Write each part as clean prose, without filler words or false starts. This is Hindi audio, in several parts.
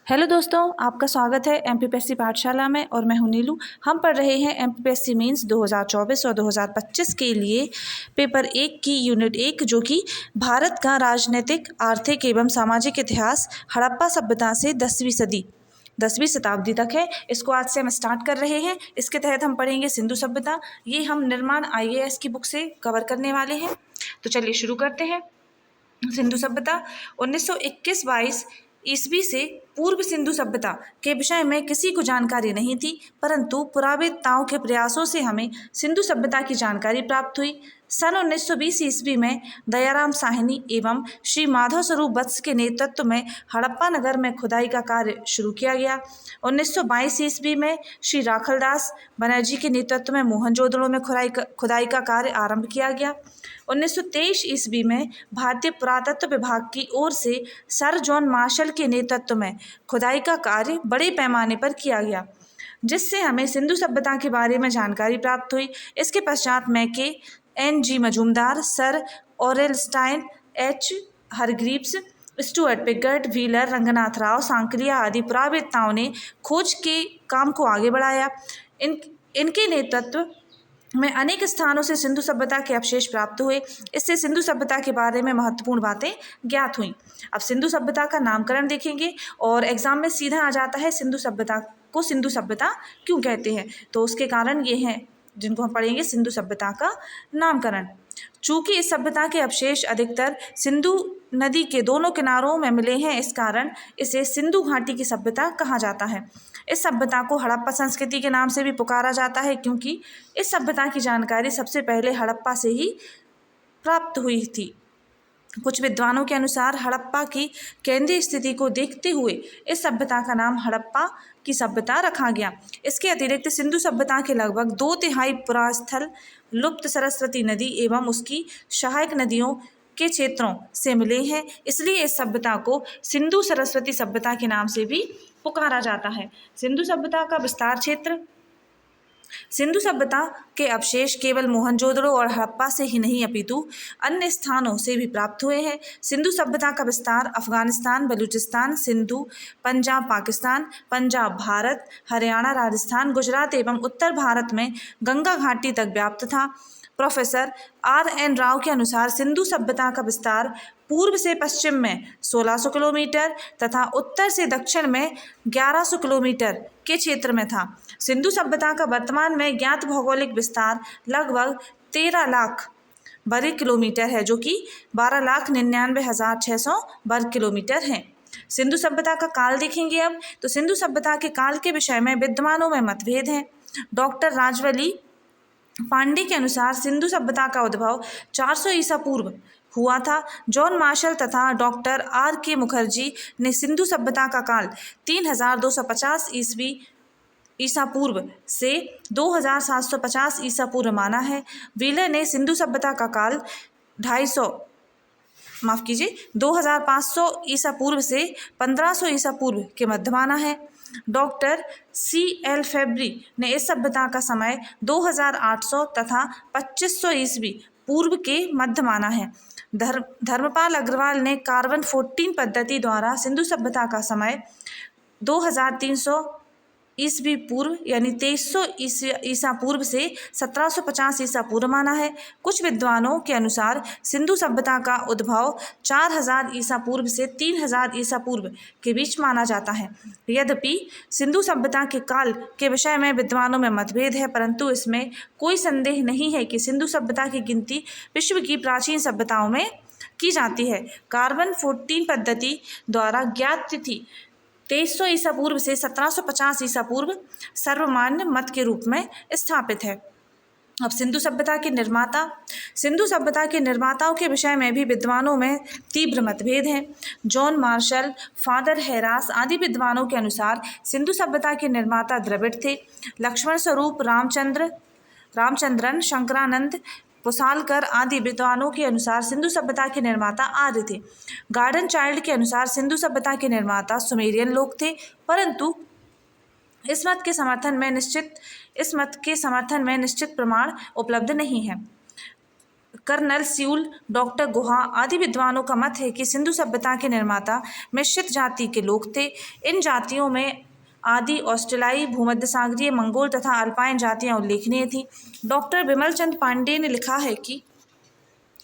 हेलो दोस्तों, आपका स्वागत है एमपीपीएससी पाठशाला में और मैं हूं नीलू। हम पढ़ रहे हैं एमपीपीएससी मेंस 2024 और 2025 के लिए पेपर 1 की यूनिट 1 जो कि भारत का राजनीतिक, आर्थिक एवं सामाजिक इतिहास हड़प्पा सभ्यता से 10वीं शताब्दी तक है। इसको आज से हम स्टार्ट कर रहे हैं। इसके तहत हम पढ़ेंगे सिंधु सभ्यता। ये हम निर्माण IAS की बुक से कवर करने वाले हैं। तो चलिए शुरू करते हैं। सिंधु सभ्यता 1921-22 ईस्वी से पूर्व सिंधु सभ्यता के विषय में किसी को जानकारी नहीं थी, परंतु पुरातत्ववेत्ताओं के प्रयासों से हमें सिंधु सभ्यता की जानकारी प्राप्त हुई। सन 1920 ईस्वी में दयाराम साहनी एवं श्री माधव स्वरूप वत्स के नेतृत्व में हड़प्पा नगर में खुदाई का कार्य शुरू किया गया। 1922 ईस्वी में श्री राखलदास बनर्जी के नेतृत्व में मोहनजोदड़ो में खुदाई का कार्य आरंभ किया गया। 1923 ईस्वी में भारतीय पुरातत्व विभाग की ओर से सर जॉन मार्शल के नेतृत्व में खुदाई का कार्य बड़े पैमाने पर किया गया, जिससे हमें सिंधु सभ्यता के बारे में जानकारी प्राप्त हुई। इसके पश्चात Mackay, NG Majumdar, sir Aurel Stein, H Hargreaves, Stuart Piggott, Wheeler, Ranganath Rao, Sankalia आदि पुरातत्ववेत्ताओं ने खोज के काम को आगे बढ़ाया। इनके नेतृत्व में अनेक स्थानों से सिंधु सभ्यता के अवशेष प्राप्त हुए। इससे सिंधु सभ्यता के बारे में महत्वपूर्ण बातें ज्ञात हुईं। अब सिंधु सभ्यता का नामकरण देखेंगे और एग्जाम में सीधा आ जाता है सिंधु सभ्यता को सिंधु सभ्यता क्यों कहते हैं, तो उसके कारण ये हैं जिनको हम पढ़ेंगे। सिंधु सभ्यता का नामकरण, चूंकि इस सभ्यता के अवशेष अधिकतर सिंधु नदी के दोनों किनारों में मिले हैं, इस कारण इसे सिंधु घाटी की सभ्यता कहा जाता है। इस सभ्यता को हड़प्पा संस्कृति के नाम से भी पुकारा जाता है, क्योंकि इस सभ्यता की जानकारी सबसे पहले हड़प्पा से ही प्राप्त हुई थी। कुछ विद्वानों के अनुसार हड़प्पा की केंद्रीय स्थिति को देखते हुए इस सभ्यता का नाम हड़प्पा की सभ्यता रखा गया। इसके अतिरिक्त सिंधु सभ्यता के लगभग 2/3 पुरास्थल लुप्त सरस्वती नदी एवं उसकी सहायक नदियों के क्षेत्रों से मिले हैं, इसलिए इस सभ्यता को सिंधु सरस्वती सभ्यता के नाम से भी पुकारा जाता है। सिंधु सभ्यता का विस्तार क्षेत्र, सिंधु सभ्यता के अवशेष केवल मोहनजोदड़ो और हड़प्पा से ही नहीं अपितु अन्य स्थानों से भी प्राप्त हुए हैं। सिंधु सभ्यता का विस्तार अफगानिस्तान, बलूचिस्तान, सिंधु, पंजाब पाकिस्तान, पंजाब भारत, हरियाणा राजस्थान, गुजरात एवं उत्तर भारत में गंगा घाटी तक व्याप्त था। प्रोफेसर RN राव के अनुसार सिंधु सभ्यता का विस्तार पूर्व से पश्चिम में 1600 किलोमीटर तथा उत्तर से दक्षिण में 1100 किलोमीटर के क्षेत्र में था। सिंधु सभ्यता का वर्तमान में ज्ञात भौगोलिक विस्तार लगभग 13 लाख वर्ग किलोमीटर है, जो कि 12,99,600 वर्ग किलोमीटर है। सिंधु सभ्यता का काल देखेंगे अब, तो सिंधु सभ्यता के काल के विषय में विद्वानों में मतभेद हैं। डॉक्टर राजवली पांडे के अनुसार सिंधु सभ्यता का उद्भव 400 ईसा पूर्व हुआ था। जॉन मार्शल तथा डॉक्टर RK मुखर्जी ने सिंधु सभ्यता का काल 3250 ईसा पूर्व से 2750 ईसा पूर्व माना है। व्हीलर ने सिंधु सभ्यता का काल 2500 ईसा पूर्व से 1500 ईसा पूर्व के मध्य माना है। डॉक्टर CL फेब्री ने इस सभ्यता का समय 2800 तथा 2500 ईस्वी पूर्व के मध्य माना है। धर्मपाल अग्रवाल ने कार्बन 14 पद्धति द्वारा सिंधु सभ्यता का समय 2300 ईस्वी पूर्व यानी 2300 ईसा पूर्व से 1750 ईसा पूर्व माना है। कुछ विद्वानों के अनुसार सिंधु सभ्यता का उद्भव 4000 ईसा पूर्व से 3000 ईसा पूर्व के बीच माना जाता है। यद्यपि सिंधु सभ्यता के काल के विषय में विद्वानों में मतभेद है, परंतु इसमें कोई संदेह नहीं है कि सिंधु सभ्यता की गिनती विश्व की प्राचीन सभ्यताओं में की जाती है। कार्बन 14 पद्धति द्वारा ज्ञात तिथि 2300 ईसा पूर्व से 1750 ईसा पूर्व सर्वमान्य मत के रूप में स्थापित है। अब सिंधु सभ्यता के निर्माता, सिंधु सभ्यता के निर्माताओं के विषय में भी विद्वानों में तीव्र मतभेद हैं। जॉन मार्शल, फादर हैरास आदि विद्वानों के अनुसार सिंधु सभ्यता के निर्माता द्रविड़ थे। लक्ष्मण स्वरूप, रामचंद्रन, शंकरानंद, पुसालकर आदि विद्वानों के अनुसार सिंधु सभ्यता के निर्माता आर्य थे। गार्डन चाइल्ड के अनुसार सिंधु सभ्यता के निर्माता सुमेरियन लोग थे, परंतु इस मत के समर्थन में निश्चित प्रमाण उपलब्ध नहीं है। कर्नल स्यूल, डॉक्टर गुहा आदि विद्वानों का मत है कि सिंधु सभ्यता के निर्माता मिश्रित जाति के लोग थे। इन जातियों में आदि ऑस्ट्रेलियाई, भूमध्य सागरीय, मंगोल तथा अल्पाइन जातियां उल्लेखनीय थीं। डॉक्टर विमल चंद पांडे ने लिखा है कि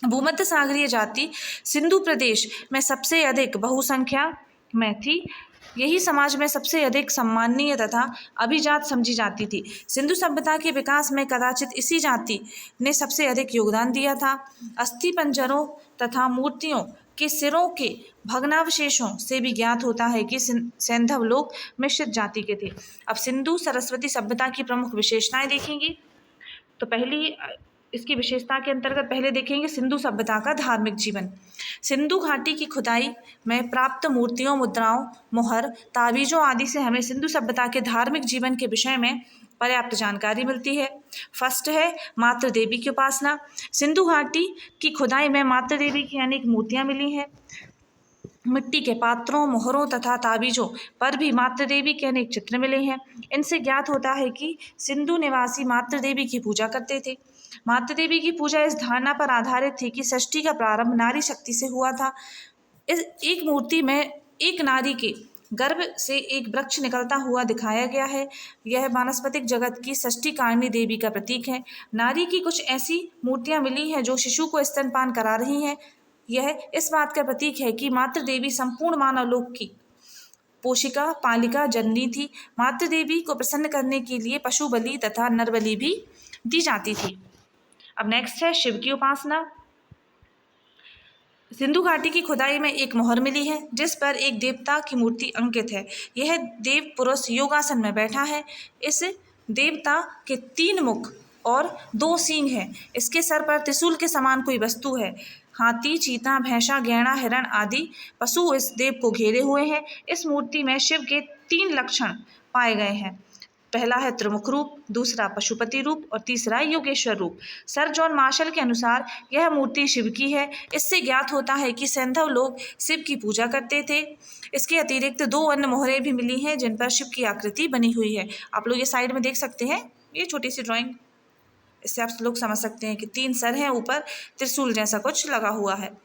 भूमध्य सागरीय जाति सिंधु प्रदेश में सबसे अधिक बहुसंख्या में थी। यही समाज में सबसे अधिक सम्माननीय तथा अभिजात समझी जाती थी। सिंधु सभ्यता के विकास में कदाचित इसी जाति ने सबसे अधिक योगदान दिया था। अस्थि पंजरों तथा मूर्तियों के सिरों के भग्नावशेषों से भी ज्ञात होता है कि सैंधव लोग मिश्रित जाति के थे। अब सिंधु सरस्वती सभ्यता की प्रमुख विशेषताएं देखेंगे। तो पहली इसकी विशेषता के अंतर्गत पहले देखेंगे सिंधु सभ्यता का धार्मिक जीवन। सिंधु घाटी की खुदाई में प्राप्त मूर्तियों, मुद्राओं, मोहर, ताबीजों आदि से हमें सिंधु सभ्यता के धार्मिक जीवन के विषय में पर्याप्त जानकारी मिलती है। फर्स्ट है मातृ देवी की उपासना। सिंधु घाटी की खुदाई में मातृ देवी की अनेक मूर्तियां मिली हैं। मिट्टी के पात्रों, मोहरों तथा ताबीजों पर भी मातृ देवी के अनेक चित्र मिले हैं। इनसे ज्ञात होता है कि सिंधु निवासी मातृ देवी की पूजा करते थे। मातृ देवी की पूजा इस धारणा पर आधारित थी कि सृष्टि का प्रारंभ नारी शक्ति से हुआ था। इस एक मूर्ति में एक नारी के गर्भ से एक वृक्ष निकलता हुआ दिखाया गया है। यह वानस्पतिक जगत की सृष्टिकारिणी देवी का प्रतीक है। नारी की कुछ ऐसी मूर्तियां मिली हैं जो शिशु को स्तनपान करा रही हैं। यह इस बात का प्रतीक है कि मातृ देवी संपूर्ण मानव लोक की पोषिका, पालिका, जननी थी। मातृ देवी को प्रसन्न करने के लिए पशु बलि तथा नर बलि भी दी जाती थी। अब नेक्स्ट है शिव की उपासना। सिंधु घाटी की खुदाई में एक मोहर मिली है जिस पर एक देवता की मूर्ति अंकित है। यह देव पुरुष योगासन में बैठा है। इस देवता के 3 मुख और 2 सींग हैं। इसके सर पर त्रिशूल के समान कोई वस्तु है। हाथी, चीता, भैंसा, गैंडा, हिरण आदि पशु इस देव को घेरे हुए हैं। इस मूर्ति में शिव के 3 लक्षण पाए गए हैं। पहला है त्रिमुख रूप, दूसरा पशुपति रूप और तीसरा योगेश्वर रूप। सर जॉन मार्शल के अनुसार यह मूर्ति शिव की है। इससे ज्ञात होता है कि सैंधव लोग शिव की पूजा करते थे। इसके अतिरिक्त 2 अन्य मोहरें भी मिली हैं जिन पर शिव की आकृति बनी हुई है। आप लोग ये साइड में देख सकते हैं, ये छोटी सी ड्राइंग, इससे आप लोग समझ सकते हैं कि 3 सर हैं, ऊपर त्रिशूल जैसा कुछ लगा हुआ है।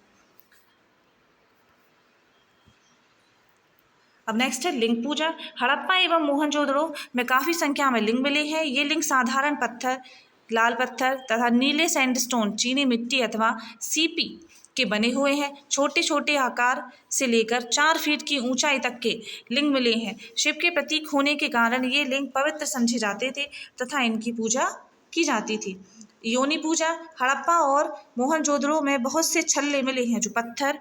अब नेक्स्ट है लिंग पूजा। हड़प्पा एवं मोहनजोदड़ो में काफ़ी संख्या में लिंग मिले हैं। ये लिंग साधारण पत्थर, लाल पत्थर तथा नीले सैंडस्टोन, चीनी मिट्टी अथवा सीपी के बने हुए हैं। छोटे छोटे आकार से लेकर 4 फीट की ऊंचाई तक के लिंग मिले हैं। शिव के प्रतीक होने के कारण ये लिंग पवित्र समझे जाते थे तथा इनकी पूजा की जाती थी। योनि पूजा। हड़प्पा और मोहनजोदड़ो में बहुत से छल्ले मिले हैं जो पत्थर,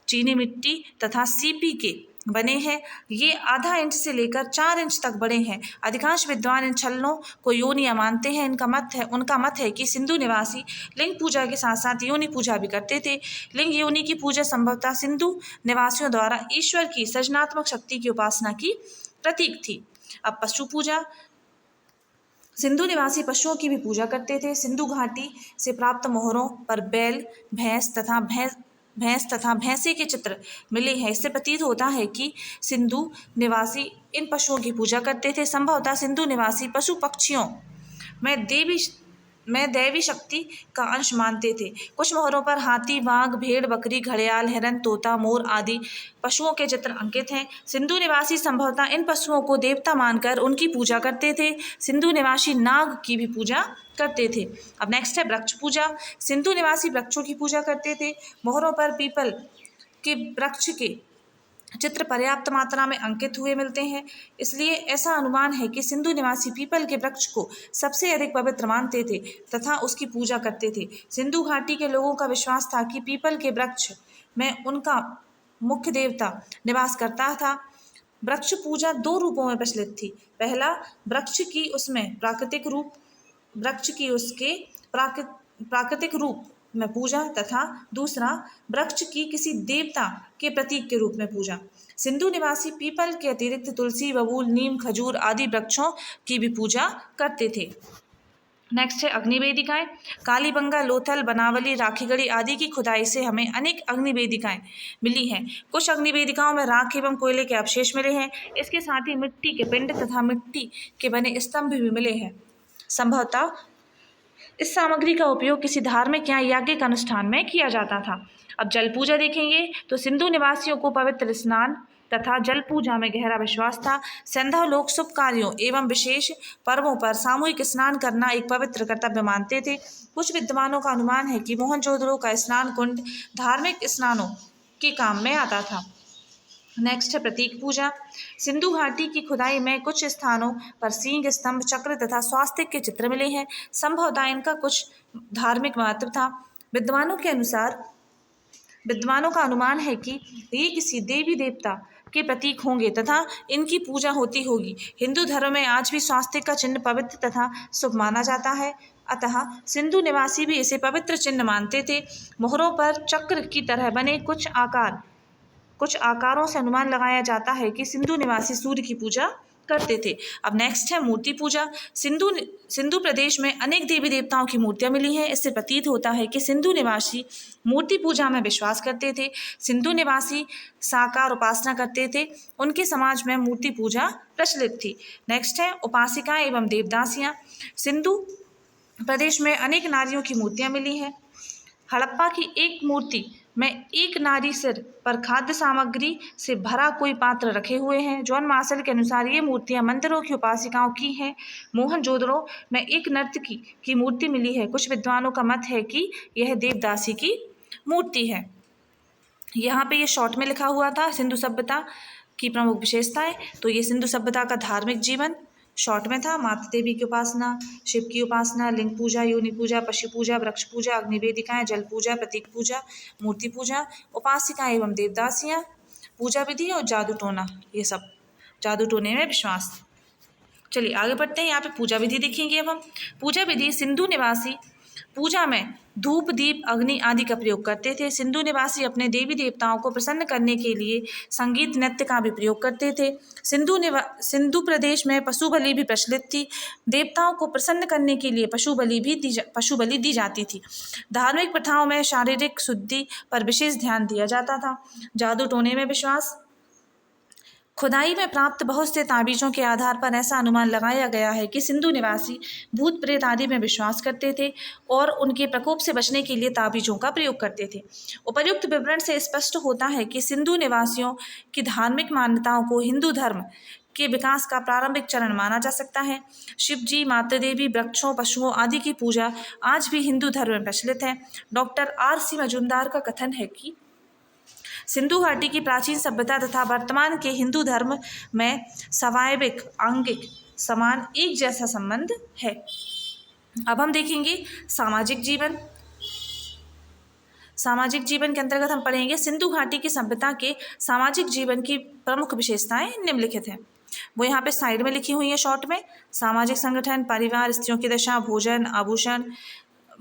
चीनी मिट्टी तथा सीपी के बने हैं। ये आधा इंच से लेकर 4 इंच तक बड़े हैं। अधिकांश विद्वान इन छल्लों को योनियां मानते हैं। उनका मत है कि सिंधु निवासी लिंग पूजा के साथ साथ योनि पूजा भी करते थे। लिंग योनि की पूजा संभवतः सिंधु निवासियों द्वारा ईश्वर की सृजनात्मक शक्ति की उपासना की प्रतीक थी। अब पशु पूजा। सिंधु निवासी पशुओं की भी पूजा करते थे। सिंधु घाटी से प्राप्त मोहरों पर बैल, भैंस तथा भैंसे के चित्र मिले हैं। इससे प्रतीत होता है कि सिंधु निवासी इन पशुओं की पूजा करते थे। संभवतः सिंधु निवासी पशु पक्षियों में दैवी शक्ति का अंश मानते थे। कुछ मोहरों पर हाथी, बाघ, भेड़, बकरी, घड़ियाल, हिरन, तोता, मोर आदि पशुओं के चित्र अंकित हैं। सिंधु निवासी संभवतः इन पशुओं को देवता मानकर उनकी पूजा करते थे। सिंधु निवासी नाग की भी पूजा करते थे। अब नेक्स्ट है वृक्ष पूजा। सिंधु निवासी वृक्षों की पूजा करते थे। मोहरों पर पीपल के वृक्ष के चित्र पर्याप्त मात्रा में अंकित हुए मिलते हैं। इसलिए ऐसा अनुमान है कि सिंधु निवासी पीपल के वृक्ष को सबसे अधिक पवित्र मानते थे तथा उसकी पूजा करते थे। सिंधु घाटी के लोगों का विश्वास था कि पीपल के वृक्ष में उनका मुख्य देवता निवास करता था। वृक्ष पूजा 2 रूपों में प्रचलित थी। पहला, वृक्ष की उसके प्राकृतिक रूप में पूजा तथा दूसरा, वृक्ष की किसी देवता के प्रतीक के रूप में पूजा। सिंधु निवासी पीपल के अतिरिक्त तुलसी, बबूल, नीम, खजूर आदि वृक्षों की भी पूजा करते थे। नेक्स्ट है अग्निवेदिकाएं। कालीबंगा, लोथल, बनावली, राखीगढ़ी आदि की खुदाई से हमें अनेक अग्निवेदिकाएं मिली हैं। कुछ अग्निवेदिकाओं में राख एवं कोयले के अवशेष मिले हैं। इसके साथ ही मिट्टी के पिंड तथा मिट्टी के बने स्तंभ भी मिले हैं। संभवतः इस सामग्री का उपयोग किसी धार्मिक या याज्ञिक अनुष्ठान में किया जाता था। अब जल पूजा देखेंगे तो सिंधु निवासियों को पवित्र स्नान तथा जल पूजा में गहरा विश्वास था। सिंधु लोग शुभ कार्यों एवं विशेष पर्वों पर सामूहिक स्नान करना एक पवित्र कर्तव्य मानते थे। कुछ विद्वानों का अनुमान है कि मोहनजोदड़ो का स्नान कुंड धार्मिक स्नानों के काम में आता था। नेक्स्ट है प्रतीक पूजा। सिंधु घाटी की खुदाई में कुछ स्थानों पर सींग, स्तंभ, चक्र तथा स्वास्तिक के चित्र मिले हैं। संभवतः इनका कुछ धार्मिक महत्व था। विद्वानों का अनुमान है कि ये किसी देवी देवता के प्रतीक होंगे तथा इनकी पूजा होती होगी। हिंदू धर्म में आज भी स्वास्तिक का चिन्ह पवित्र तथा शुभ माना जाता है, अतः सिंधु निवासी भी इसे पवित्र चिन्ह मानते थे। मोहरों पर चक्र की तरह बने कुछ आकारों से अनुमान लगाया जाता है कि सिंधु निवासी सूर्य की पूजा करते थे। अब नेक्स्ट है मूर्ति पूजा। सिंधु प्रदेश में अनेक देवी देवताओं की मूर्तियां मिली हैं। इससे प्रतीत होता है कि सिंधु निवासी मूर्ति पूजा में विश्वास करते थे। सिंधु निवासी साकार उपासना करते थे। उनके समाज में मूर्ति पूजा प्रचलित थी। नेक्स्ट है उपासिकाएं एवं देवदासियां। सिंधु प्रदेश में अनेक नारियों की मूर्तियां मिली हैं। हड़प्पा की एक मूर्ति में एक नारी सिर पर खाद्य सामग्री से भरा कोई पात्र रखे हुए हैं। जॉन मार्शल के अनुसार ये मूर्तियां मंदिरों की उपासिकाओं की हैं। मोहनजोदड़ो में एक नर्तकी की मूर्ति मिली है। कुछ विद्वानों का मत है कि यह देवदासी की मूर्ति है। यहाँ पे ये शॉर्ट में लिखा हुआ था सिंधु सभ्यता की प्रमुख विशेषताएं। तो ये सिंधु सभ्यता का धार्मिक जीवन शॉर्ट में था। माता देवी की उपासना, शिव की उपासना, लिंग पूजा, योनि पूजा, पशु पूजा, वृक्ष पूजा, अग्निवेदिकाएं, जल पूजा, प्रतीक पूजा, मूर्ति पूजा, उपासिकाएं एवं देवदासियां, पूजा विधि और जादू टोना, ये सब जादू टोने में विश्वास। चलिए आगे बढ़ते हैं। यहाँ पे पूजा विधि देखेंगे। अब हम पूजा विधि सिंधु निवासी पूजा में धूप, दीप, अग्नि आदि का प्रयोग करते थे। सिंधु निवासी अपने देवी देवताओं को प्रसन्न करने के लिए संगीत, नृत्य का भी प्रयोग करते थे। सिंधु प्रदेश में पशु बलि भी प्रचलित थी। देवताओं को प्रसन्न करने के लिए पशु बलि दी जाती थी। धार्मिक प्रथाओं में शारीरिक शुद्धि पर विशेष ध्यान दिया जाता था। जादू टोने में विश्वास। खुदाई में प्राप्त बहुत से ताबीज़ों के आधार पर ऐसा अनुमान लगाया गया है कि सिंधु निवासी भूत प्रेत आदि में विश्वास करते थे और उनके प्रकोप से बचने के लिए ताबीज़ों का प्रयोग करते थे। उपर्युक्त विवरण से स्पष्ट होता है कि सिंधु निवासियों की धार्मिक मान्यताओं को हिंदू धर्म के विकास का प्रारंभिक चरण माना जा सकता है। शिव जी, माता देवी, वृक्षों, पशुओं आदि की पूजा आज भी हिंदू धर्म में प्रचलित है। Doctor R.C. मजूमदार का कथन है कि सिंधु घाटी की प्राचीन सभ्यता तथा वर्तमान के हिंदू धर्म में स्वाभाविक आंगिक समान एक जैसा संबंध है। अब हम देखेंगे सामाजिक जीवन। सामाजिक जीवन के अंतर्गत हम पढ़ेंगे सिंधु घाटी की सभ्यता के सामाजिक जीवन की प्रमुख विशेषताएं निम्नलिखित हैं। वो यहाँ पे साइड में लिखी हुई है शॉर्ट में। सामाजिक संगठन, परिवार, स्त्रियों की दशा, भोजन, आभूषण,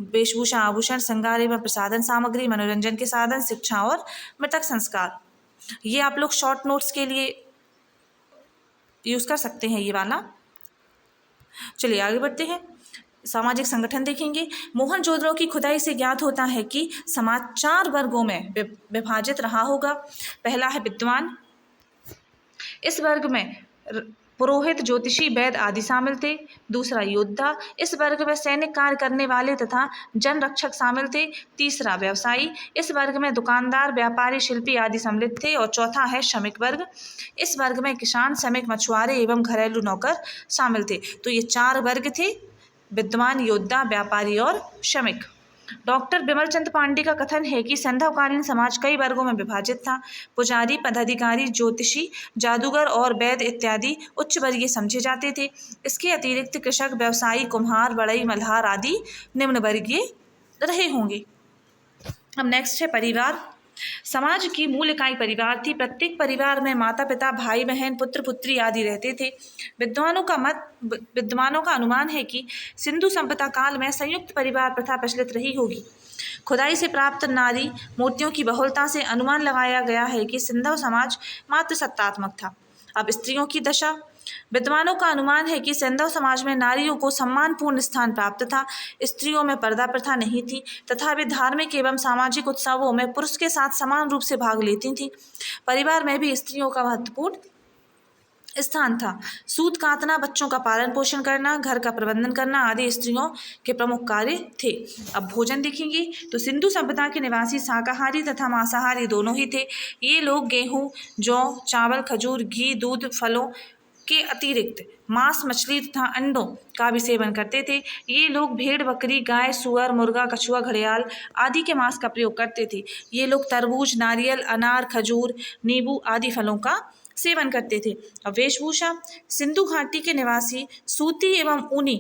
वेशभूषा, आभूषण, श्रृंगार एवं प्रसाधन सामग्री, मनोरंजन के साधन, शिक्षा और मृतक संस्कार। ये आप लोग शॉर्ट नोट्स के लिए यूज कर सकते हैं ये वाला। चलिए आगे बढ़ते हैं। सामाजिक संगठन देखेंगे। मोहनजोदड़ो की खुदाई से ज्ञात होता है कि समाज 4 वर्गों में विभाजित रहा होगा। पहला है विद्वान। इस वर्ग में पुरोहित, ज्योतिषी, वैद्य आदि शामिल थे। दूसरा योद्धा। इस वर्ग में सैनिक कार्य करने वाले तथा जन रक्षक शामिल थे। तीसरा व्यवसायी। इस वर्ग में दुकानदार, व्यापारी, शिल्पी आदि सम्मिलित थे। और चौथा है श्रमिक वर्ग। इस वर्ग में किसान, श्रमिक, मछुआरे एवं घरेलू नौकर शामिल थे। तो ये 4 वर्ग थे, विद्वान, योद्धा, व्यापारी और श्रमिक। डॉक्टर बिमल चंद पांडे का कथन है कि संध्याकालीन समाज कई वर्गों में विभाजित था। पुजारी, पदाधिकारी, ज्योतिषी, जादूगर और वैद्य इत्यादि उच्च वर्गीय समझे जाते थे। इसके अतिरिक्त कृषक, व्यवसायी, कुम्हार, बढ़ई, मल्हार आदि निम्न वर्गीय रहे होंगे। अब नेक्स्ट है परिवार। समाज की मूल इकाई परिवार थी। प्रत्येक परिवार में माता पिता, भाई बहन, पुत्र पुत्री आदि रहते थे। विद्वानों का अनुमान है कि सिंधु सभ्यता काल में संयुक्त परिवार प्रथा प्रचलित रही होगी। खुदाई से प्राप्त नारी मूर्तियों की बहुलता से अनुमान लगाया गया है कि सिंधु समाज मातृसत्तात्मक था। अब स्त्रियों की दशा। विद्वानों का अनुमान है कि सिंधु समाज में नारियों को सम्मानपूर्ण स्थान प्राप्त था। स्त्रियों में पर्दा प्रथा नहीं थी तथा वे धार्मिक एवं सामाजिक उत्सवों में पुरुष के साथ समान रूप से भाग लेती थीं। परिवार में भी स्त्रियों का महत्वपूर्ण स्थान था। सूत कातना, बच्चों का पालन पोषण करना, घर का प्रबंधन करना आदि स्त्रियों के प्रमुख कार्य थे। अब भोजन देखेंगे तो सिंधु सभ्यता के निवासी शाकाहारी तथा मांसाहारी दोनों ही थे। ये लोग गेहूँ, जौ, चावल, खजूर, घी, दूध, फलों के अतिरिक्त मांस, मछली तथा अंडों का भी सेवन करते थे। ये लोग भेड़, बकरी, गाय, सुअर, मुर्गा, कछुआ, घड़ियाल आदि के मांस का प्रयोग करते थे। ये लोग तरबूज, नारियल, अनार, खजूर, नींबू आदि फलों का सेवन करते थे। अब वेशभूषा, सिंधु घाटी के निवासी सूती एवं ऊनी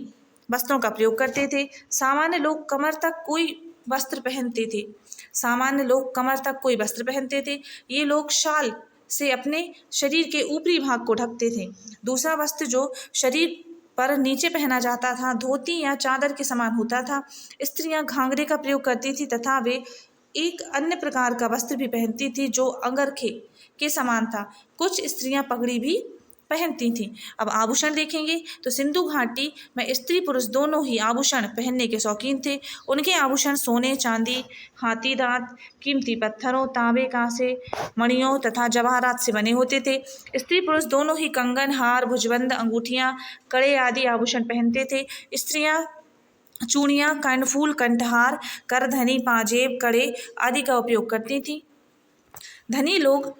वस्त्रों का प्रयोग करते थे। सामान्य लोग कमर तक कोई वस्त्र पहनते थे। ये लोग शाल से अपने शरीर के ऊपरी भाग को ढकते थे। दूसरा वस्त्र जो शरीर पर नीचे पहना जाता था धोती या चादर के समान होता था। स्त्रियां घाघरे का प्रयोग करती थी तथा वे एक अन्य प्रकार का वस्त्र भी पहनती थी जो अंगरखे के समान था। कुछ स्त्रियां पगड़ी भी पहनती थीं। अब आभूषण देखेंगे तो सिंधु घाटी में स्त्री पुरुष दोनों ही आभूषण पहनने के शौकीन थे। उनके आभूषण सोने, चांदी, हाथी दांत, कीमती पत्थरों, तांबे, कांसे, मणियों तथा जवाहरात से बने होते थे। स्त्री पुरुष दोनों ही कंगन, हार, भुजबंद, अंगूठियां, कड़े आदि आभूषण पहनते थे। स्त्रियां चूड़ियां, कर्णफूल, कंठहार, करधनी, पाजेब, कड़े आदि का उपयोग करती थीं। धनी लोग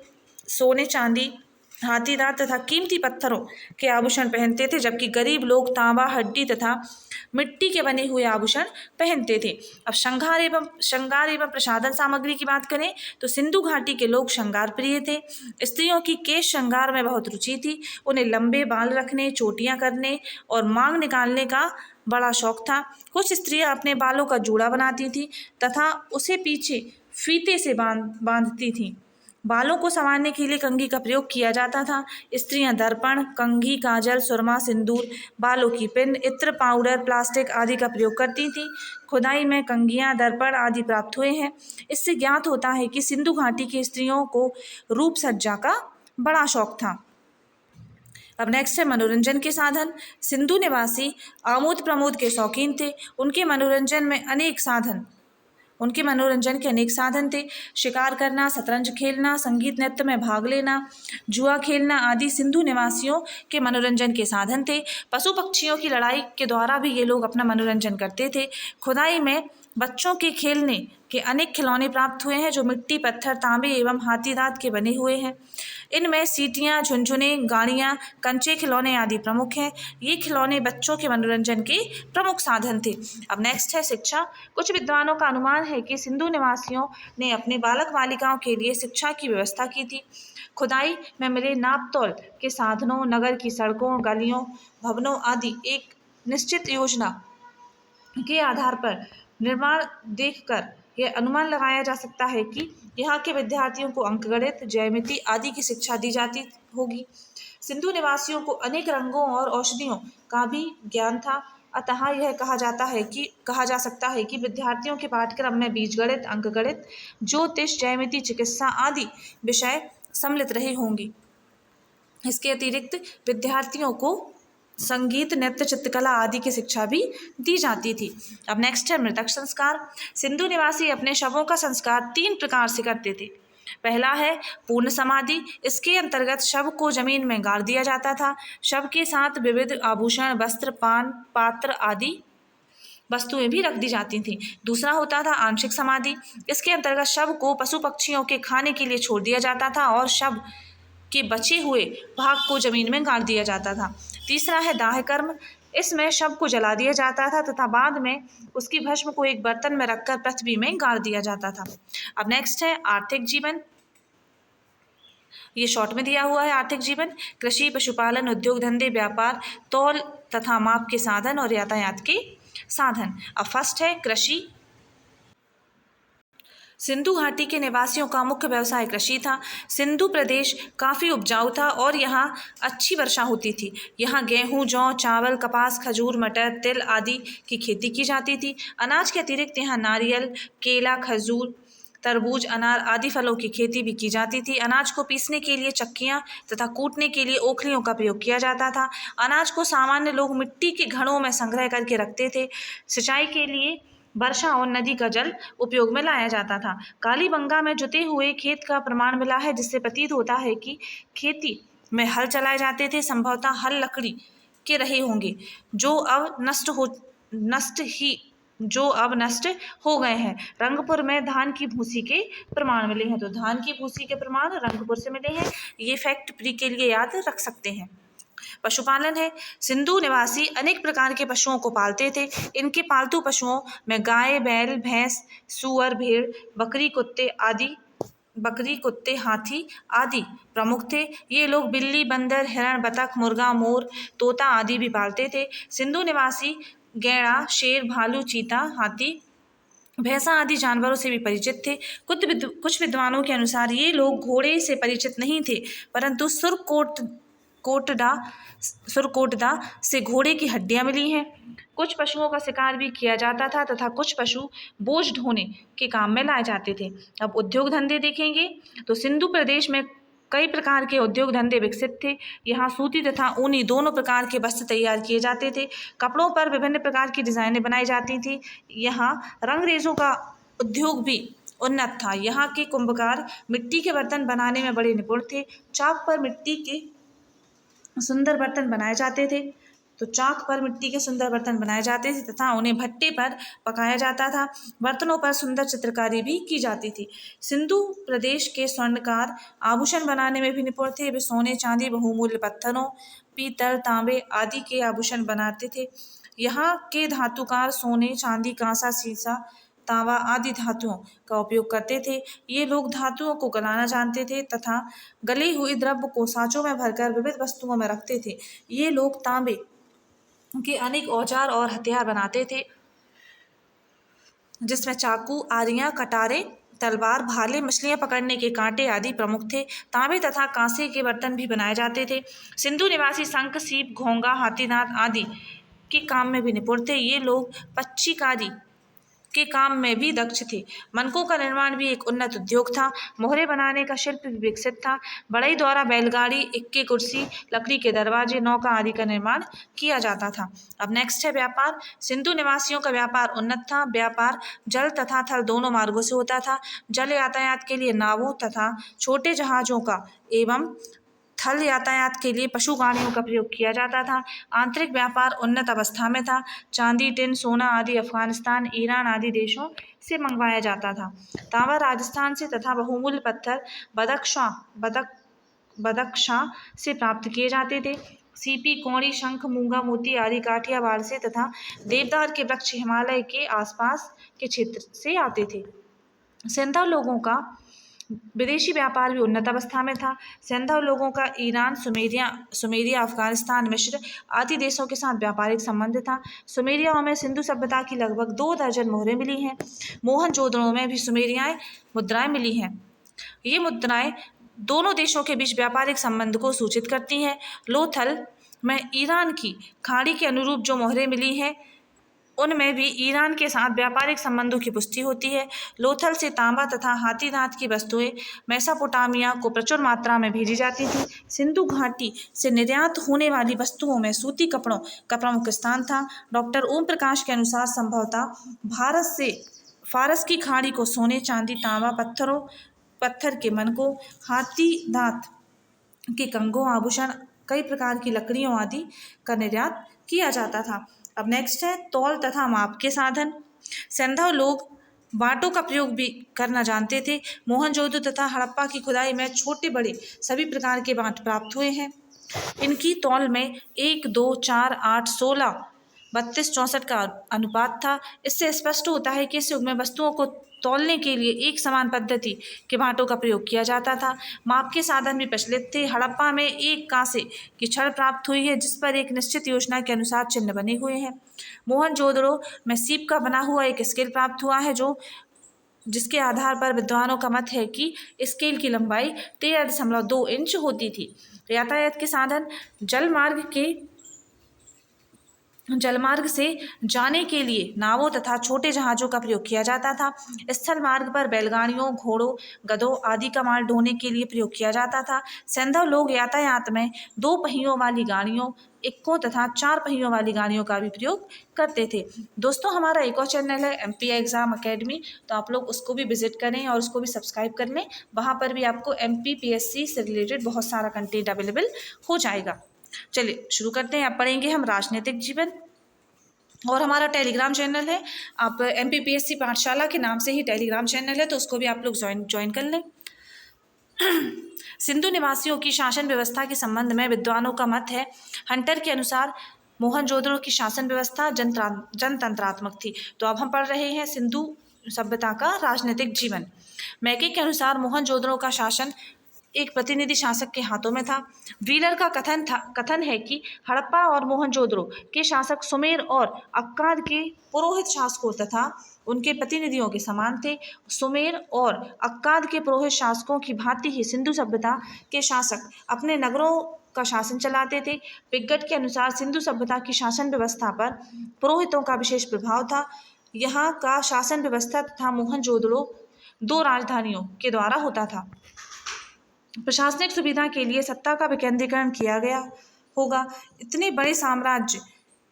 सोने, चांदी, हाथीदांत तथा कीमती पत्थरों के आभूषण पहनते थे, जबकि गरीब लोग तांबा, हड्डी तथा मिट्टी के बने हुए आभूषण पहनते थे। अब श्रृंगार एवं प्रसाधन सामग्री की बात करें तो सिंधु घाटी के लोग श्रृंगार प्रिय थे। स्त्रियों की केश श्रृंगार में बहुत रुचि थी। उन्हें लंबे बाल रखने, चोटियां करने और मांग निकालने का बड़ा शौक था। कुछ स्त्रियां अपने बालों का जूड़ा बनाती थीं तथा उसे पीछे फीते से बांधती थीं। बालों को संवारने के लिए कंघी का प्रयोग किया जाता था। स्त्रियां दर्पण, कंघी, काजल, सुरमा, सिंदूर, बालों की पिन, इत्र, पाउडर, प्लास्टिक आदि का प्रयोग करती थीं। खुदाई में कंघियां, दर्पण आदि प्राप्त हुए हैं। इससे ज्ञात होता है कि सिंधु घाटी की स्त्रियों को रूप सज्जा का बड़ा शौक था। अब नेक्स्ट है मनोरंजन के साधन। सिंधु निवासी आमोद प्रमोद के शौकीन थे। उनके मनोरंजन के अनेक साधन थे। शिकार करना, शतरंज खेलना, संगीत नृत्य में भाग लेना, जुआ खेलना आदि सिंधु निवासियों के मनोरंजन के साधन थे। पशु पक्षियों की लड़ाई के द्वारा भी ये लोग अपना मनोरंजन करते थे। खुदाई में बच्चों के खेलने के अनेक खिलौने प्राप्त हुए हैं जो मिट्टी, पत्थर, तांबे एवं हाथी दांत के बने हुए हैं। इनमें सीटियाँ, झुनझुने, गाड़ियाँ, कंचे खिलौने आदि प्रमुख हैं। ये खिलौने बच्चों के मनोरंजन के प्रमुख साधन थे। अब नेक्स्ट है शिक्षा। कुछ विद्वानों का अनुमान है कि सिंधु निवासियों ने अपने बालक बालिकाओं के लिए शिक्षा की व्यवस्था की थी। खुदाई में मिले नापतोल के साधनों, नगर की सड़कों, गलियों, भवनों आदि एक निश्चित योजना के आधार पर निर्माण देखकर यह अनुमान लगाया जा सकता है कि यहाँ के विद्यार्थियों को अंकगणित, ज्यामिति आदि की शिक्षा दी जाती होगी। सिंधु निवासियों को अनेक रंगों और औषधियों का भी ज्ञान था। अतः यह कहा जा सकता है कि विद्यार्थियों के पाठ्यक्रम में बीजगणित, अंकगणित, ज्योतिष, ज्यामिति, चिकित्सा आदि विषय सम्मिलित रहे होंगे। इसके अतिरिक्त विद्यार्थियों को संगीत, नृत्य, चित्रकला आदि की शिक्षा भी दी जाती थी। अब नेक्स्ट है मृतक संस्कार। सिंधु निवासी अपने शवों का संस्कार 3 प्रकार से करते थे। पहला है पूर्ण समाधि। इसके अंतर्गत शव को जमीन में गाड़ दिया जाता था। शव के साथ विविध आभूषण, वस्त्र, पान पात्र आदि वस्तुएं भी रख दी जाती थीं। दूसरा होता था आंशिक समाधि। इसके अंतर्गत शव को पशु पक्षियों के खाने के लिए छोड़ दिया जाता था और शव के बचे हुए भाग को जमीन में गाड़ दिया जाता था। तीसरा है दाह कर्म। इसमें शव को जला दिया जाता था तथा बाद में उसकी भस्म को एक बर्तन में रखकर पृथ्वी में गाड़ दिया जाता था। अब नेक्स्ट है आर्थिक जीवन। ये शॉर्ट में दिया हुआ है। आर्थिक जीवन कृषि, पशुपालन, उद्योग धंधे, व्यापार, तौल तथा माप के साधन और यातायात के साधन। अब फर्स्ट है कृषि। सिंधु घाटी के निवासियों का मुख्य व्यवसाय कृषि था। सिंधु प्रदेश काफ़ी उपजाऊ था और यहाँ अच्छी वर्षा होती थी। यहाँ गेहूँ, जौ, चावल, कपास, खजूर, मटर, तिल आदि की खेती की जाती थी। अनाज के अतिरिक्त यहाँ नारियल, केला, खजूर, तरबूज, अनार आदि फलों की खेती भी की जाती थी। अनाज को पीसने के लिए चक्कियाँ तथा कूटने के लिए ओखलियों का प्रयोग किया जाता था। अनाज को सामान्य लोग मिट्टी के घड़ों में संग्रह करके रखते थे। सिंचाई के लिए वर्षा और नदी का जल उपयोग में लाया जाता था। कालीबंगा में जुते हुए खेत का प्रमाण मिला है जिससे प्रतीत होता है कि खेती में हल चलाए जाते थे। संभवतः हल लकड़ी के रहे होंगे जो अब नष्ट हो गए हैं। रंगपुर में धान की भूसी के प्रमाण मिले हैं। तो धान की भूसी के प्रमाण रंगपुर से मिले हैं। ये फैक्ट प्री के लिए याद रख सकते हैं। पशुपालन है। सिंधु निवासी अनेक प्रकार के पशुओं को पालते थे। इनके पालतू पशुओं में गाय, बैल, भैंस, सूअर, भेड़, बकरी, कुत्ते, हाथी आदि प्रमुख थे। ये लोग बिल्ली, बंदर, हिरण, बतख, मुर्गा, मोर, तोता आदि भी पालते थे। सिंधु निवासी गैंडा, शेर, भालू, चीता, हाथी, भैंसा आदि जानवरों से भी परिचित थे। कुछ विद्वानों के अनुसार ये लोग घोड़े से परिचित नहीं थे, परंतु सुरकोटदा से घोड़े की हड्डियां मिली हैं। कुछ पशुओं का शिकार भी किया जाता था तथा कुछ पशु बोझ ढोने के काम में लाए जाते थे। अब उद्योग धंधे देखेंगे तो सिंधु प्रदेश में कई प्रकार के उद्योग धंधे विकसित थे। यहाँ सूती तथा ऊनी दोनों प्रकार के वस्त्र तैयार किए जाते थे। कपड़ों पर विभिन्न प्रकार की डिजाइनें बनाई जाती थी। यहाँ रंगरेजों का उद्योग भी उन्नत था। यहाँ के कुंभकार मिट्टी के बर्तन बनाने में बड़े निपुण थे। चाक पर मिट्टी के सुंदर बर्तन बनाए जाते थे तथा उन्हें भट्टे पर पकाया जाता था। बर्तनों पर सुंदर चित्रकारी भी की जाती थी। सिंधु प्रदेश के स्वर्णकार आभूषण बनाने में भी निपुण थे। वे सोने, चांदी, बहुमूल्य पत्थरों, पीतल, तांबे आदि के आभूषण बनाते थे। यहाँ के धातुकार सोने, चांदी, कांसा, सीसा, तांबा आदि धातुओं का उपयोग करते थे। ये लोग धातुओं को गलाना जानते थे तथा गले हुए द्रव्य को सांचों में भरकर विविध वस्तुओं में रखते थे। ये लोग तांबे के अनेक औजार और हथियार बनाते थे, जिसमें चाकू, आरियां, कटारे, तलवार, भाले, मछलियां पकड़ने के कांटे आदि प्रमुख थे। तांबे तथा कांसे के बर्तन भी बनाए जाते थे। सिंधु निवासी शंख, सीप, घोंगा, हाथीदांत आदि के काम में भी निपुण थे। ये लोग पच्चीकारी के काम में भी दक्ष थे। मनकों का निर्माण भी एक उन्नत उद्योग था। मोहरे बनाने का शिल्प भी विकसित था। बढ़ई द्वारा बैलगाड़ी, इक्के, कुर्सी, लकड़ी के दरवाजे, नौका आदि का निर्माण किया जाता था। अब नेक्स्ट है व्यापार। सिंधु निवासियों का व्यापार उन्नत था। व्यापार जल तथा थल दोनों मार्गों से होता था। जल यातायात के लिए नावों तथा छोटे जहाजों का एवं थल यातायात के लिए पशु गाड़ियों का प्रयोग किया जाता था। आंतरिक व्यापार उन्नत अवस्था में था। चांदी, टिन, सोना आदि अफगानिस्तान, ईरान आदि देशों से मंगवाया जाता था। तांबा राजस्थान से तथा बहुमूल्य पत्थर बदख्शां से प्राप्त किए जाते थे। सीपी, कौड़ी, शंख, मूंगा, मोती आदि काठियावाड़ से तथा देवदार के वृक्ष हिमालय के आसपास के क्षेत्र से आते थे। सिंधु लोगों का विदेशी व्यापार भी उन्नत अवस्था में था। सिंधु लोगों का ईरान, सुमेरिया, अफगानिस्तान, मिस्र आदि देशों के साथ व्यापारिक संबंध था। सुमेरियाओं में सिंधु सभ्यता की लगभग 2 दर्जन मोहरें मिली हैं। मोहनजोदड़ो में भी सुमेरियाई मुद्राएं मिली हैं। ये मुद्राएं दोनों देशों के बीच व्यापारिक संबंध को सूचित करती हैं। लोथल में ईरान की खाड़ी के अनुरूप जो मोहरें मिली हैं, उनमें भी ईरान के साथ व्यापारिक संबंधों की पुष्टि होती है। लोथल से तांबा तथा हाथीदांत की वस्तुएं मेसोपोटामिया को प्रचुर मात्रा में भेजी जाती थी। सिंधु घाटी से निर्यात होने वाली वस्तुओं में सूती कपड़ों का प्रमुख स्थान था। डॉक्टर ओम प्रकाश के अनुसार संभवतः भारत से फारस की खाड़ी को सोने, चांदी, तांबा, पत्थर के मनकों, हाथीदांत के कंगों, आभूषण, कई प्रकार की लकड़ियों आदि का निर्यात किया जाता था। अब नेक्स्ट है तौल तथा माप के साधन। सिंधु लोग बाटों का प्रयोग भी करना जानते थे। मोहनजोदड़ो तथा हड़प्पा की खुदाई में छोटे बड़े सभी प्रकार के बाट प्राप्त हुए हैं। इनकी तौल में 1, 2, 4, 8, 16, 32, 64 का अनुपात था। इससे स्पष्ट होता है कि इस युग में वस्तुओं को तौलने के लिए एक समान पद्धति के बाटों का प्रयोग किया जाता था। माप के साधन भी प्रचलित थे। हड़प्पा में एक कांसे की छड़ प्राप्त हुई है, जिस पर एक निश्चित योजना के अनुसार चिन्ह बने हुए हैं। मोहनजोदड़ो में सीप का बना हुआ एक स्केल प्राप्त हुआ है, जिसके आधार पर विद्वानों का मत है कि स्केल की लंबाई 13.2 इंच होती थी। यातायात के साधन। जल मार्ग के जलमार्ग से जाने के लिए नावों तथा छोटे जहाज़ों का प्रयोग किया जाता था। स्थल मार्ग पर बैलगाड़ियों, घोड़ों, गधों आदि का माल ढोने के लिए प्रयोग किया जाता था। सैंधव लोग यातायात में 2 पहियों वाली गाड़ियों, इक्कों तथा 4 पहियों वाली गाड़ियों का भी प्रयोग करते थे। दोस्तों, हमारा एक और चैनल है एमपीआई एग्ज़ाम अकेडमी, तो आप लोग उसको भी विजिट करें और उसको भी सब्सक्राइब कर लें। वहाँ पर भी आपको एमपीपीएससी से रिलेटेड बहुत सारा कंटेंट अवेलेबल हो जाएगा। चलिए शुरू करते हैं। अब पढ़ेंगे हम राजनीतिक जीवन, और हमारा टेलीग्राम चैनल है। आप एमपीपीएससी पाठशाला के नाम से ही टेलीग्राम चैनल है, तो उसको भी आप लोग ज्वाइन कर लें। सिंधु निवासियों की शासन व्यवस्था के संबंध में विद्वानों का मत है। हंटर के अनुसार मोहनजोदड़ो की शासन व्यवस्था जनतंत्रात्मक थी। तो अब हम पढ़ रहे हैं सिंधु सभ्यता का राजनीतिक जीवन। मैके के अनुसार मोहनजोदड़ो का शासन एक प्रतिनिधि शासक के हाथों में था। व्हीलर का कथन है कि हड़प्पा और मोहनजोदड़ो के शासक सुमेर और अक्काद के पुरोहित शासकों तथा उनके प्रतिनिधियों के समान थे। सुमेर और अक्काद के पुरोहित शासकों की भांति ही सिंधु सभ्यता के शासक अपने नगरों का शासन चलाते थे। पिगट के अनुसार सिंधु सभ्यता की शासन व्यवस्था पर पुरोहितों का विशेष प्रभाव था। यहाँ का शासन व्यवस्था तथा मोहनजोदड़ो 2 राजधानियों के द्वारा होता था। प्रशासनिक सुविधा के लिए सत्ता का विकेंद्रीकरण किया गया होगा। इतने बड़े साम्राज्य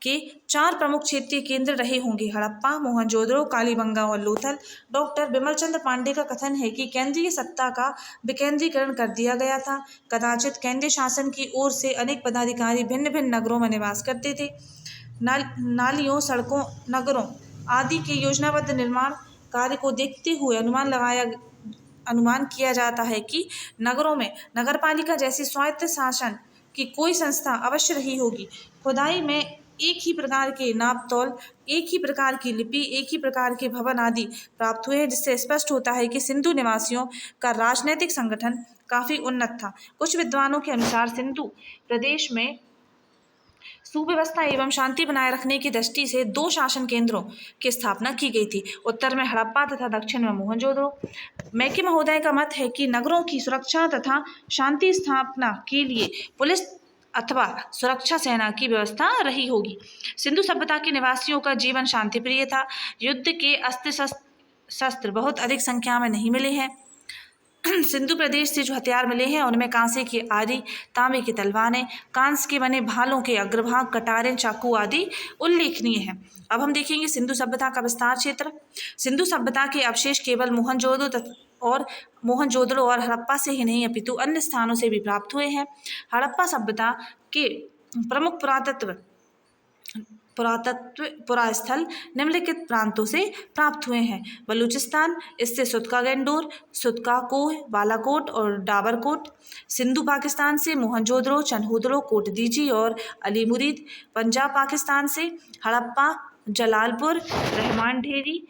के 4 प्रमुख क्षेत्रीय केंद्र रहे होंगे: हड़प्पा, मोहनजोदड़ो, कालीबंगा और लोथल। डॉक्टर बिमल चंद्र पांडे का कथन है कि केंद्रीय सत्ता का विकेंद्रीकरण कर दिया गया था। कदाचित केंद्रीय शासन की ओर से अनेक पदाधिकारी भिन्न भिन्न नगरों में निवास करते थे। नालियों, सड़कों, नगरों आदि के योजनाबद्ध निर्माण कार्य को देखते हुए अनुमान किया जाता है कि नगरों में नगरपालिका जैसी स्वायत्त शासन की कोई संस्था अवश्य रही होगी। खुदाई में एक ही प्रकार के नापतोल, एक ही प्रकार की लिपि, एक ही प्रकार के भवन आदि प्राप्त हुए, जिससे स्पष्ट होता है कि सिंधु निवासियों का राजनीतिक संगठन काफी उन्नत था। कुछ विद्वानों के अनुसार सिंधु प्रदेश में सुव्यवस्था एवं शांति बनाए रखने की दृष्टि से 2 शासन केंद्रों की स्थापना की गई थी, उत्तर में हड़प्पा तथा दक्षिण में मोहनजोदड़ो। मैके महोदय का मत है कि नगरों की सुरक्षा तथा शांति स्थापना के लिए पुलिस अथवा सुरक्षा सेना की व्यवस्था रही होगी। सिंधु सभ्यता के निवासियों का जीवन शांतिप्रिय था। युद्ध के अस्त्र शस्त्र बहुत अधिक संख्या में नहीं मिले हैं। सिंधु प्रदेश से जो हथियार मिले हैं उनमें कांसे की आरी, तांबे की तलवारें, कांस के बने भालों के अग्रभाग, कटारें, चाकू आदि उल्लेखनीय हैं। अब हम देखेंगे सिंधु सभ्यता का विस्तार क्षेत्र। सिंधु सभ्यता के अवशेष केवल मोहनजोदड़ो और हड़प्पा से ही नहीं अपितु अन्य स्थानों से भी प्राप्त हुए हैं। हड़प्पा सभ्यता के प्रमुख पुरास्थल निम्नलिखित प्रांतों से प्राप्त हुए हैं: बलूचिस्तान, इससे सुतका गंडोर, सुतका कोह, बालाकोट और डाबरकोट। सिंधु पाकिस्तान से मोहनजोदड़ो, चनहूदड़ो, कोटदीजी और अली मुरीद। पंजाब पाकिस्तान से हड़प्पा, जलालपुर, रहमान ढेरी,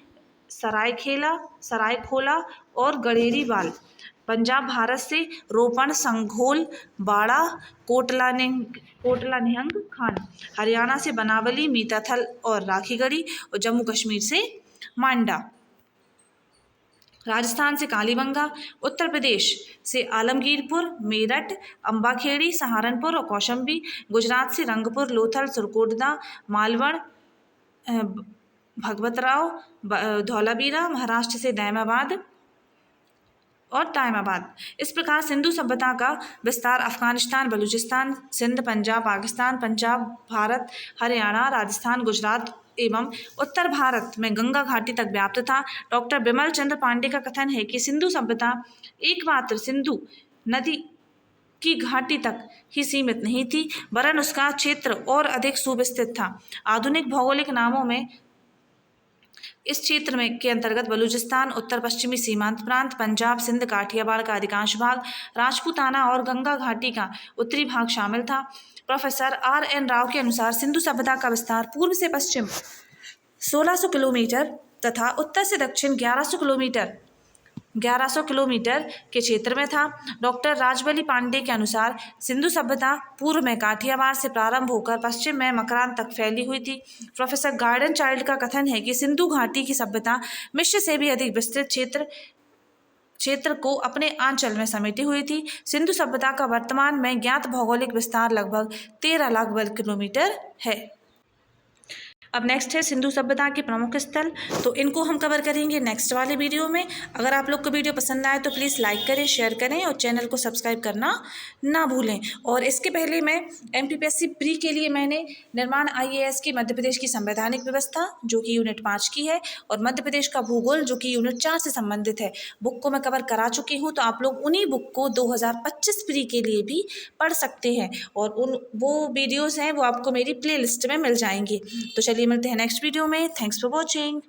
सरायखोला और गड़ेरी बाल। पंजाब भारत से रोपण, संघोल, बाड़ा, कोटला निहंग खान। हरियाणा से बनावली, मीताथल और राखीगढ़ी। और जम्मू कश्मीर से मांडा। राजस्थान से कालीबंगा। उत्तर प्रदेश से आलमगीरपुर, मेरठ, अम्बाखेड़ी, सहारनपुर और कौशाम्बी। गुजरात से रंगपुर, लोथल, सुरकोटदा, मालवण, भगवतराव, धौलावीरा। महाराष्ट्र से दैमाबाद और टाइमाबाद। इस प्रकार सिंधु सभ्यता का विस्तार अफगानिस्तान, बलूचिस्तान, सिंध, पंजाब पाकिस्तान, पंजाब भारत, हरियाणा, राजस्थान, गुजरात एवं उत्तर भारत में गंगा घाटी तक व्याप्त था। डॉक्टर बिमल चंद्र पांडे का कथन है कि सिंधु सभ्यता एकमात्र सिंधु नदी की घाटी तक ही सीमित नहीं थी, वरन उसका क्षेत्र और अधिक सुविस्तृत था। आधुनिक भौगोलिक नामों में इस क्षेत्र में के अंतर्गत बलूचिस्तान, उत्तर पश्चिमी सीमांत प्रांत, पंजाब, सिंध, काठियावाड़ का अधिकांश भाग, राजपूताना और गंगा घाटी का उत्तरी भाग शामिल था। Professor R.N. राव के अनुसार सिंधु सभ्यता का विस्तार पूर्व से पश्चिम 1600 किलोमीटर तथा उत्तर से दक्षिण 1100 किलोमीटर के क्षेत्र में था। डॉक्टर राजबली पांडे के अनुसार सिंधु सभ्यता पूर्व में काठियावाड़ से प्रारंभ होकर पश्चिम में मकरान तक फैली हुई थी। प्रोफेसर गार्डन चाइल्ड का कथन है कि सिंधु घाटी की सभ्यता मिस्र से भी अधिक विस्तृत क्षेत्र को अपने आंचल में समेटी हुई थी। सिंधु सभ्यता का वर्तमान में ज्ञात भौगोलिक विस्तार लगभग 13 लाख वर्ग किलोमीटर है। अब नेक्स्ट है सिंधु सभ्यता के प्रमुख स्थल, तो इनको हम कवर करेंगे नेक्स्ट वाले वीडियो में। अगर आप लोग को वीडियो पसंद आए तो प्लीज़ लाइक करें, शेयर करें और चैनल को सब्सक्राइब करना ना भूलें। और इसके पहले मैं MPPSC प्री के लिए मैंने निर्माण IAS की मध्य प्रदेश की संवैधानिक व्यवस्था जो कि यूनिट 5 की है और मध्य प्रदेश का भूगोल जो कि यूनिट 4 से संबंधित है, बुक को मैं कवर करा चुकी हूँ। तो आप लोग उन्हीं बुक को 2025 प्री के लिए भी पढ़ सकते हैं और वो वीडियोज़ हैं वो आपको मेरी प्लेलिस्ट में मिल जाएंगी। तो चलिए मिलते हैं नेक्स्ट वीडियो में। Thanks for watching.